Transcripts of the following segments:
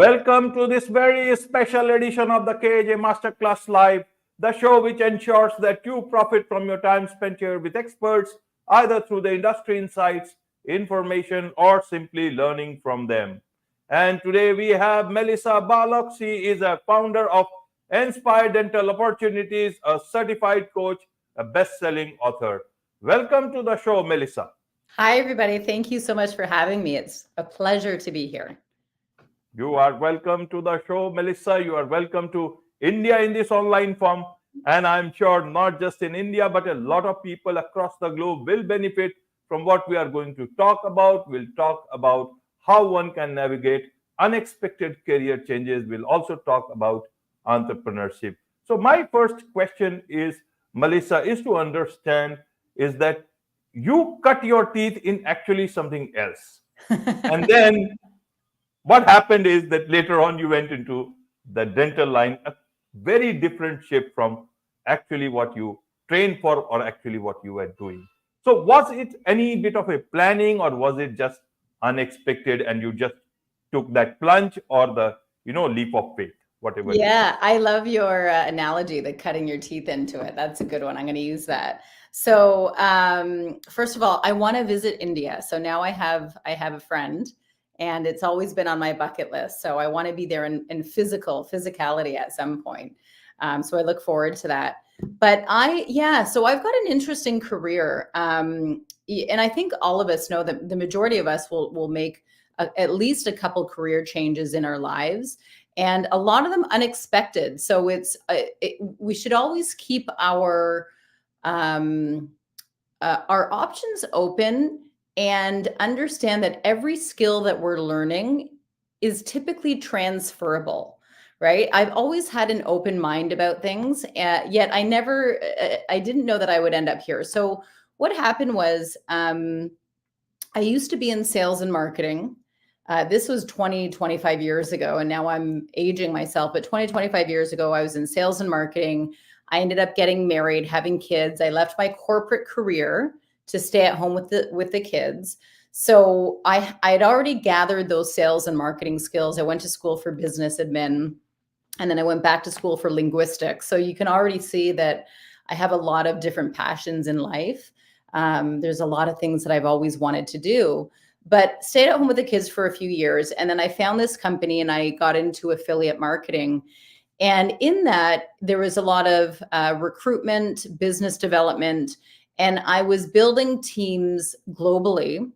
Welcome to this very special edition of the KAJ Masterclass Live, the show which ensures that you profit from your time spent here with experts, either through the industry insights, information, or simply learning from them. And today we have Melissa Barlock. She is a founder of Inspire Dental Opportunities, a certified coach, a best-selling author. Welcome to the show, Melissa. Hi, everybody. Thank you so much for having me. It's a pleasure to be here. You are welcome to the show, Melissa. You are welcome to India in this online form. And I'm sure not just in India, but a lot of people across the globe will benefit from what we are going to talk about. We'll talk about how one can navigate unexpected career changes. We'll also talk about entrepreneurship. So my first question is, Melissa, is to understand is that you cut your teeth in actually something else. And then what happened is that later on you went into the dental line, a very different shape from actually what you trained for or actually what you were doing. So was it any bit of a planning, or was it just unexpected and you just took that plunge, or the leap of faith, whatever? Yeah, I love your analogy, the cutting your teeth into it. That's a good one. I'm going to use that. So first of all, I want to visit India. So now I have a friend, and it's always been on my bucket list. So I want to be there in physicality at some point. So I look forward to that. But so I've got an interesting career. And I think all of us know that the majority of us will make at least a couple career changes in our lives, and a lot of them unexpected. So we should always keep our options open and understand that every skill that we're learning is typically transferable, right? I've always had an open mind about things, yet I didn't know that I would end up here. So what happened was I used to be in sales and marketing. This was 25 years ago, and now I'm aging myself, but 25 years ago, I was in sales and marketing. I ended up getting married, having kids. I left my corporate career to stay at home with the kids. So I had already gathered those sales and marketing skills. I went to school for business admin, and then I went back to school for linguistics. So you can already see that I have a lot of different passions in life. There's a lot of things that I've always wanted to do, but stayed at home with the kids for a few years. And then I found this company and I got into affiliate marketing. And in that, there was a lot of recruitment, business development, and I was building teams globally.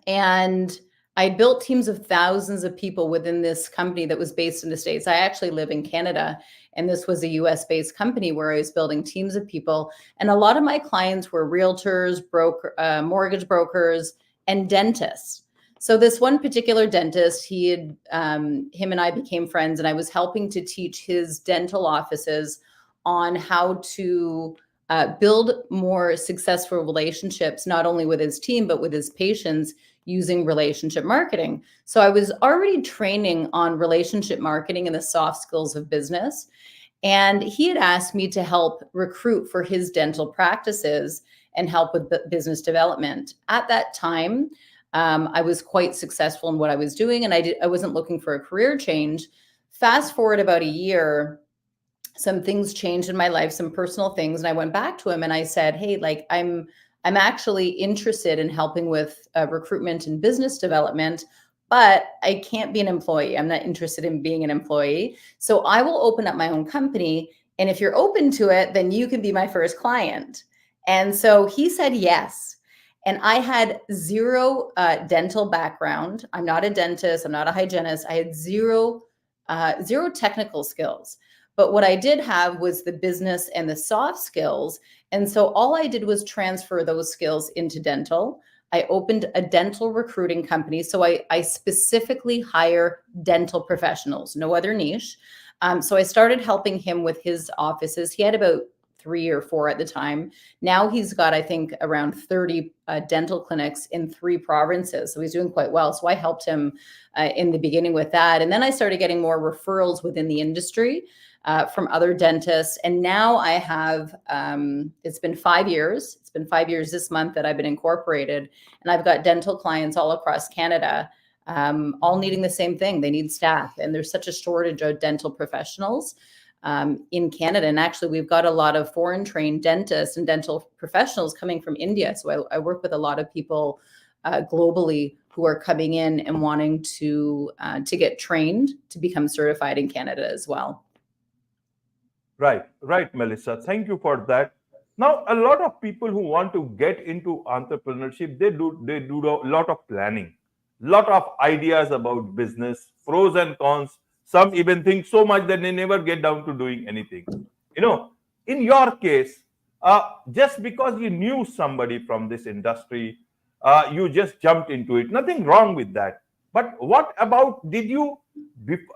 And I built teams of thousands of people within this company that was based in the States. I actually live in Canada, and this was a US-based company where I was building teams of people. And a lot of my clients were realtors, mortgage brokers, and dentists. So this one particular dentist, him and I became friends, and I was helping to teach his dental offices on how to build more successful relationships, not only with his team, but with his patients using relationship marketing. So I was already training on relationship marketing and the soft skills of business. And he had asked me to help recruit for his dental practices and help with business development. At that time, I was quite successful in what I was doing, and I wasn't looking for a career change. Fast forward about a year, some things changed in my life, some personal things. And I went back to him and I said, hey, I'm actually interested in helping with recruitment and business development, but I can't be an employee. I'm not interested in being an employee. So I will open up my own company. And if you're open to it, then you can be my first client. And so he said yes. And I had zero dental background. I'm not a dentist. I'm not a hygienist. I had zero technical skills. But what I did have was the business and the soft skills. And so all I did was transfer those skills into dental. I opened a dental recruiting company. So I specifically hire dental professionals, no other niche. So I started helping him with his offices. He had about 3 or 4 at the time. Now he's got, I think, around 30 dental clinics in 3 provinces. So he's doing quite well. So I helped him in the beginning with that. And then I started getting more referrals within the industry from other dentists. And now I have, it's been 5 years. It's been 5 years this month that I've been incorporated. And I've got dental clients all across Canada all needing the same thing. They need staff, and there's such a shortage of dental professionals in Canada. And actually, we've got a lot of foreign trained dentists and dental professionals coming from India. So I work with a lot of people globally who are coming in and wanting to get trained to become certified in Canada as well. Right, Melissa. Thank you for that. Now, a lot of people who want to get into entrepreneurship, they do a lot of planning, lot of ideas about business, pros and cons. Some even think so much that they never get down to doing anything. You know, in your case, just because you knew somebody from this industry, you just jumped into it. Nothing wrong with that. But what about, did you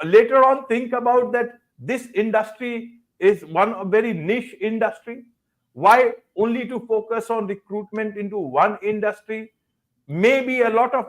later on think about that this industry is one a very niche industry? Why only to focus on recruitment into one industry? Maybe a lot of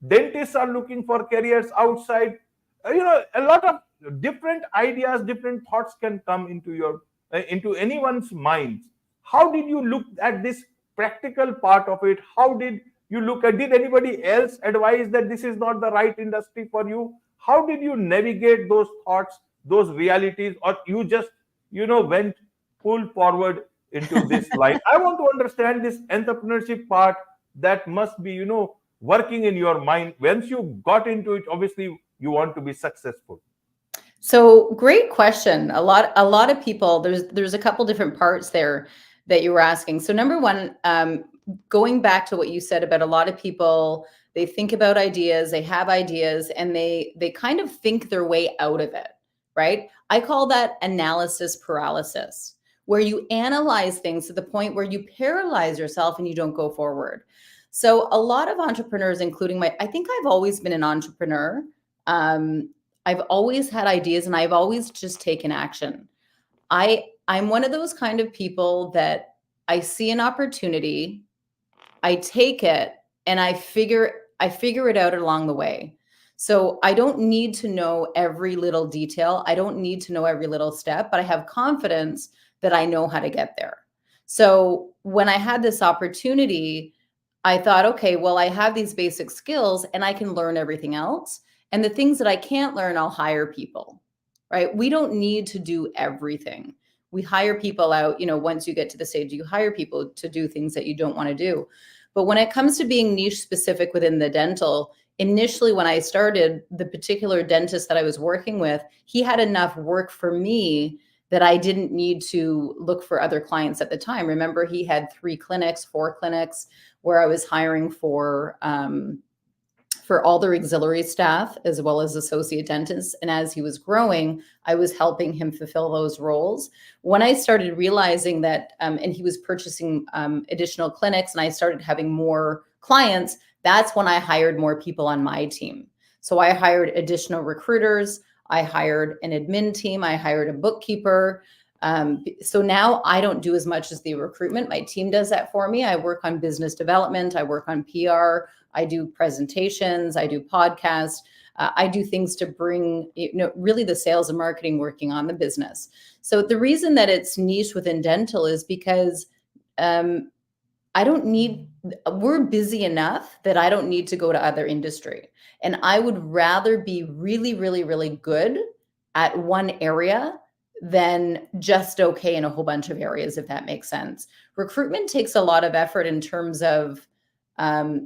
dentists are looking for careers outside. A lot of different ideas, different thoughts can come into anyone's minds. How did you look at this practical part of it? How did you look at, did anybody else advise that this is not the right industry for you? How did you navigate those thoughts, those realities, or you just went full forward into this line? I want to understand this entrepreneurship part that must be working in your mind. Once you got into it, obviously you want to be successful. So great question. A lot of people, there's a couple different parts there that you were asking. So number one, going back to what you said about a lot of people, they think about ideas, they have ideas, and they kind of think their way out of it, right? I call that analysis paralysis, where you analyze things to the point where you paralyze yourself and you don't go forward. So a lot of entrepreneurs, including I think I've always been an entrepreneur. I've always had ideas and I've always just taken action. I'm one of those kind of people that I see an opportunity, I take it, and I figure it out along the way. So I don't need to know every little detail. I don't need to know every little step, but I have confidence that I know how to get there. So when I had this opportunity, I thought, okay, well, I have these basic skills and I can learn everything else. And the things that I can't learn, I'll hire people, right? We don't need to do everything. We hire people out, once you get to the stage, you hire people to do things that you don't want to do. But when it comes to being niche specific within the dental, initially when I started, the particular dentist that I was working with, he had enough work for me that I didn't need to look for other clients at the time. Remember, he had 4 clinics where I was hiring for all their auxiliary staff as well as associate dentists. And as he was growing, I was helping him fulfill those roles. When I started realizing that, and he was purchasing additional clinics and I started having more clients, that's when I hired more people on my team. So I hired additional recruiters. I hired an admin team. I hired a bookkeeper. So now I don't do as much as the recruitment. My team does that for me. I work on business development. I work on PR. I do presentations. I do podcasts. I do things to bring, really the sales and marketing working on the business. So the reason that it's niche within dental is because we're busy enough that I don't need to go to other industry. And I would rather be really, really, really good at one area than just okay in a whole bunch of areas, if that makes sense. Recruitment takes a lot of effort in terms of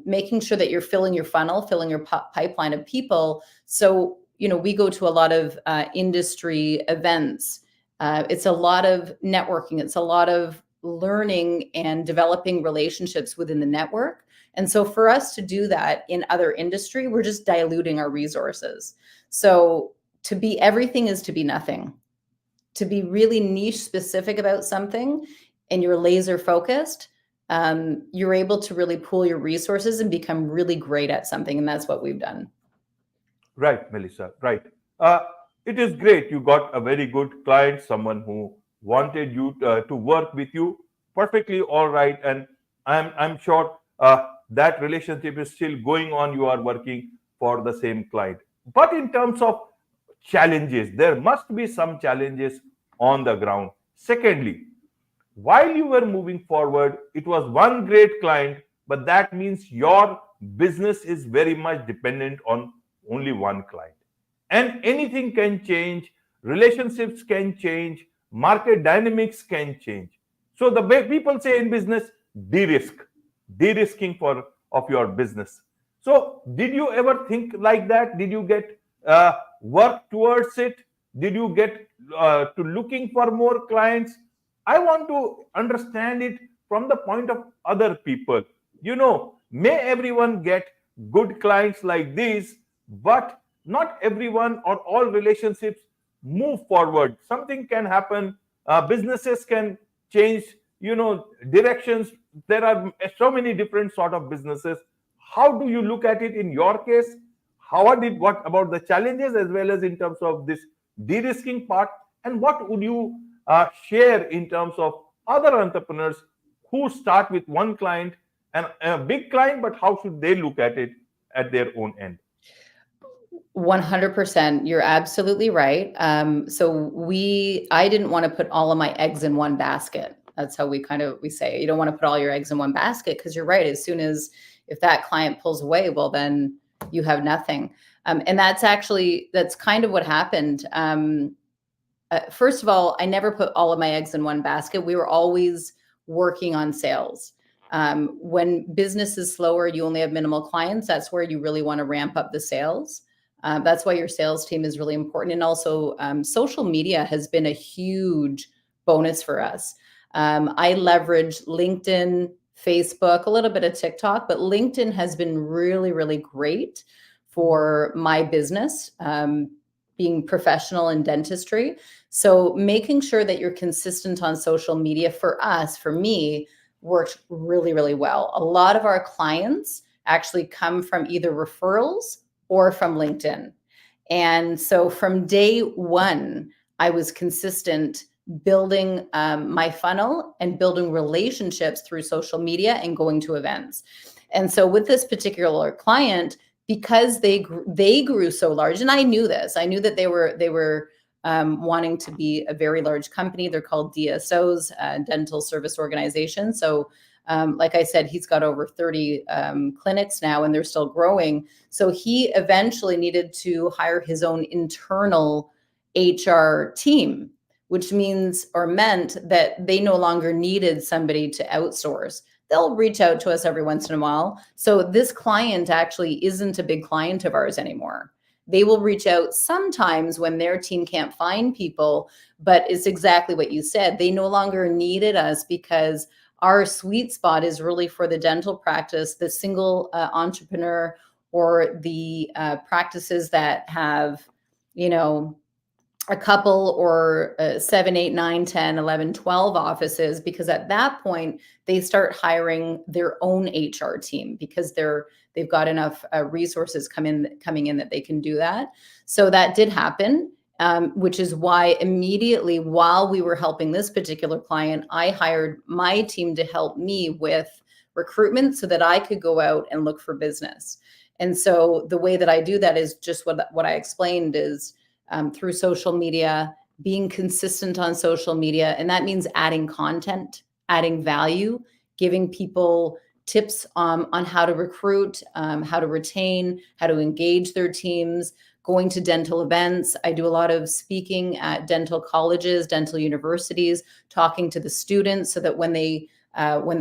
making sure that you're filling your funnel, filling your pipeline of people. So, we go to a lot of industry events. It's a lot of networking. It's a lot of learning and developing relationships within the network. And so for us to do that in other industry, we're just diluting our resources. So to be everything is to be nothing. To be really niche specific about something and you're laser focused, you're able to really pool your resources and become really great at something. And that's what we've done. Right, Melissa, right. It is great. You got a very good client, someone who wanted you to work with you. Perfectly all right. And I'm sure that relationship is still going on. You are working for the same client. But in terms of challenges, there must be some challenges on the ground. Secondly, while you were moving forward, it was one great client, but that means your business is very much dependent on only one client. And anything can change, relationships can change, market dynamics can change. So the way people say in business, de-risk, de-risking for of your business. So did you ever think like that? Did you get work towards it? Did you get to looking for more clients? I want to understand it from the point of other people. May everyone get good clients like these, but not everyone or all relationships move forward. Something can happen. Businesses can change, directions. There are so many different sort of businesses. How do you look at it in your case? What about the challenges as well as in terms of this de-risking part? And what would you share in terms of other entrepreneurs who start with one client and a big client, but how should they look at it at their own end? 100%. You're absolutely right. I didn't want to put all of my eggs in one basket. That's how we say, you don't want to put all your eggs in one basket, because you're right. If that client pulls away, well, then you have nothing. And that's kind of what happened. First of all, I never put all of my eggs in one basket. We were always working on sales. When business is slower, you only have minimal clients. That's where you really want to ramp up the sales. That's why your sales team is really important. And also social media has been a huge bonus for us. I leverage LinkedIn, Facebook, a little bit of TikTok, but LinkedIn has been really, really great for my business, being professional in dentistry. So making sure that you're consistent on social media for me, worked really, really well. A lot of our clients actually come from either referrals or from LinkedIn. And so from day one, I was consistent building my funnel and building relationships through social media and going to events. And so with this particular client, because they grew so large, and I knew this, I knew that they were wanting to be a very large company. They're called DSOs, dental service organization. So like I said, he's got over 30 clinics now, and they're still growing. So he eventually needed to hire his own internal HR team, which meant that they no longer needed somebody to outsource. They'll reach out to us every once in a while. So this client actually isn't a big client of ours anymore. They will reach out sometimes when their team can't find people, but it's exactly what you said. They no longer needed us because our sweet spot is really for the dental practice, the single entrepreneur, or the practices that have, a couple or 7, 8, 9, 10, 11, 12 offices, because at that point they start hiring their own HR team because they've got enough resources coming in that they can do that. So that did happen, which is why immediately while we were helping this particular client, I hired my team to help me with recruitment so that I could go out and look for business. And so the way that I do that is just what I explained is through social media, being consistent on social media. And that means adding content, adding value, giving people tips on how to recruit, how to retain, how to engage their teams, going to dental events. I do a lot of speaking at dental colleges, dental universities, talking to the students so that when they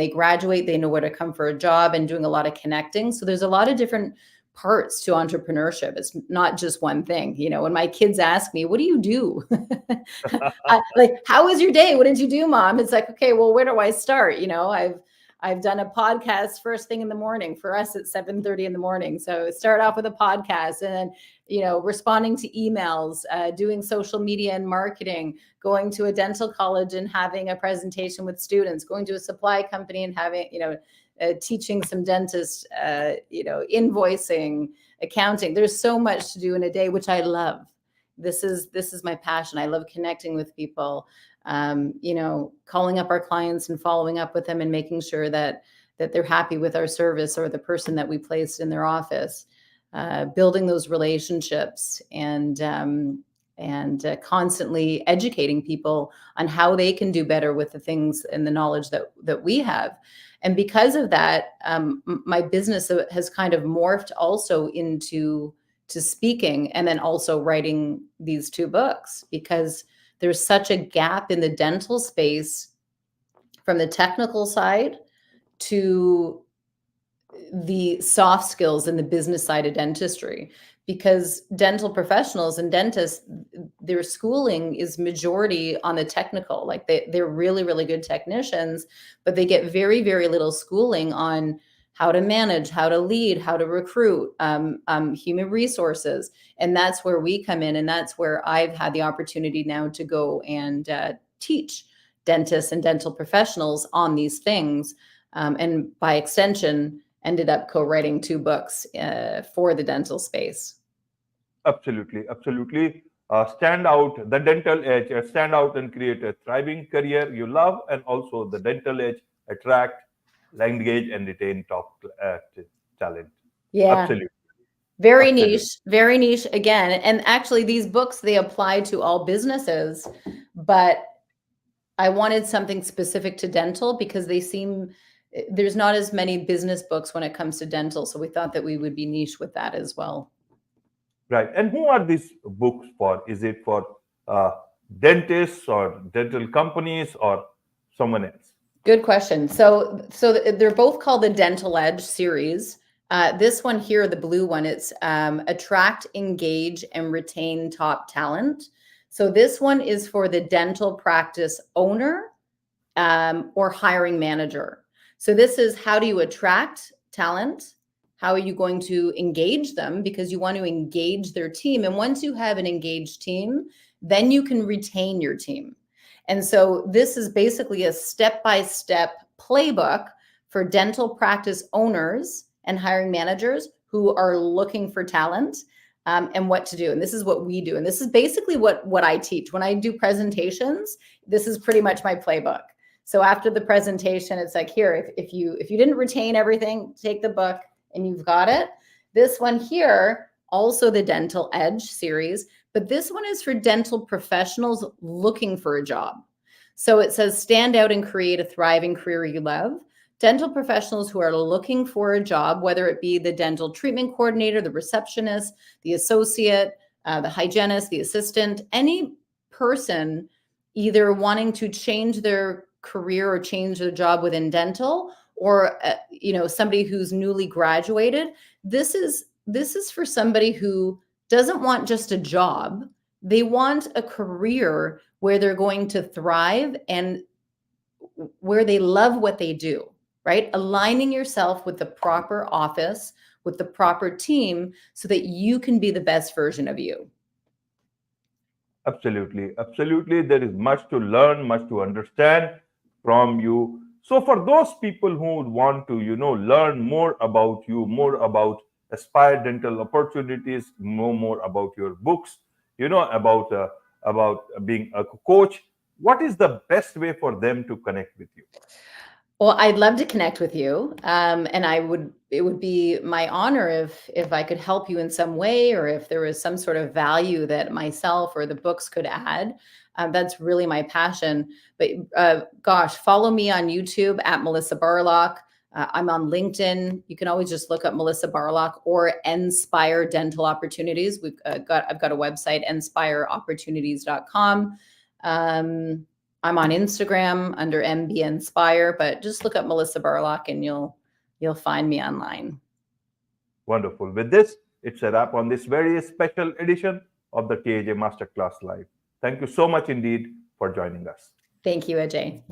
graduate, they know where to come for a job, and doing a lot of connecting. So there's a lot of different parts to entrepreneurship. It's not just one thing. When my kids ask me, what do you do? How was your day? What did you do, Mom? It's like, okay, well, where do I start? I've done a podcast first thing in the morning. For us, it's 7:30 in the morning. So start off with a podcast, and then, responding to emails, doing social media and marketing, going to a dental college and having a presentation with students, going to a supply company and having, teaching some dentists, invoicing, accounting. There's so much to do in a day, which I love. This is my passion. I love connecting with people, calling up our clients and following up with them and making sure that they're happy with our service or the person that we placed in their office, building those relationships. And and constantly educating people on how they can do better with the things and the knowledge that we have. And because of that, my business has kind of morphed also into speaking, and then also writing these 2 books, because there's such a gap in the dental space from the technical side to the soft skills and the business side of dentistry. Because dental professionals and dentists, their schooling is majority on the technical. Like they're really, really good technicians, but they get very, very little schooling on how to manage, how to lead, how to recruit, human resources. And that's where we come in. And that's where I've had the opportunity now to go and teach dentists and dental professionals on these things. And by extension, ended up co-writing 2 books for the dental space. Absolutely, absolutely. Stand out, the dental edge, stand out and create a thriving career you love, and also the dental edge, attract, engage, and retain top talent. Yeah. Absolutely. Very Absolutely. niche, very niche again. And actually these books, they apply to all businesses, but I wanted something specific to dental because there's not as many business books when it comes to dental. So we thought that we would be niche with that as well. Right. And who are these books for? Is it for dentists or dental companies or someone else? Good question. So they're both called the Dental Edge series. This one here, the blue one, it's attract, engage, and retain top talent. So this one is for the dental practice owner or hiring manager. So this is, how do you attract talent? How are you going to engage them? Because you want to engage their team. And once you have an engaged team, then you can retain your team. And so this is basically a step-by-step playbook for dental practice owners and hiring managers who are looking for talent, and what to do. And this is what we do. And this is basically what I teach. When I do presentations, this is pretty much my playbook. So after the presentation, it's like, here, if you didn't retain everything, take the book and you've got it. This one here, also the Dental Edge series, but this one is for dental professionals looking for a job. So it says, stand out and create a thriving career you love. Dental professionals who are looking for a job, whether it be the dental treatment coordinator, the receptionist, the associate, the hygienist, the assistant, any person either wanting to change their career or change their job within dental, or somebody who's newly graduated. This is for somebody who doesn't want just a job. They want a career where they're going to thrive and where they love what they do, right? Aligning yourself with the proper office, with the proper team, so that you can be the best version of you. Absolutely. Absolutely. There is much to learn, much to understand from you. So for those people who would want to, learn more about you, more about Aspire Dental opportunities, know more about your books, about being a coach, what is the best way for them to connect with you? Well, I'd love to connect with you. And it would be my honor if I could help you in some way, or if there was some sort of value that myself or the books could add. That's really my passion. But gosh, follow me on YouTube at Melissa Barlock. I'm on LinkedIn. You can always just look up Melissa Barlock or Inspire Dental Opportunities. I've got a website, inspireopportunities.com. I'm on Instagram under MB Inspire, but just look up Melissa Barlock and you'll find me online. Wonderful. With this, it's a wrap on this very special edition of the KAJ Masterclass Live. Thank you so much indeed for joining us. Thank you, Ajay.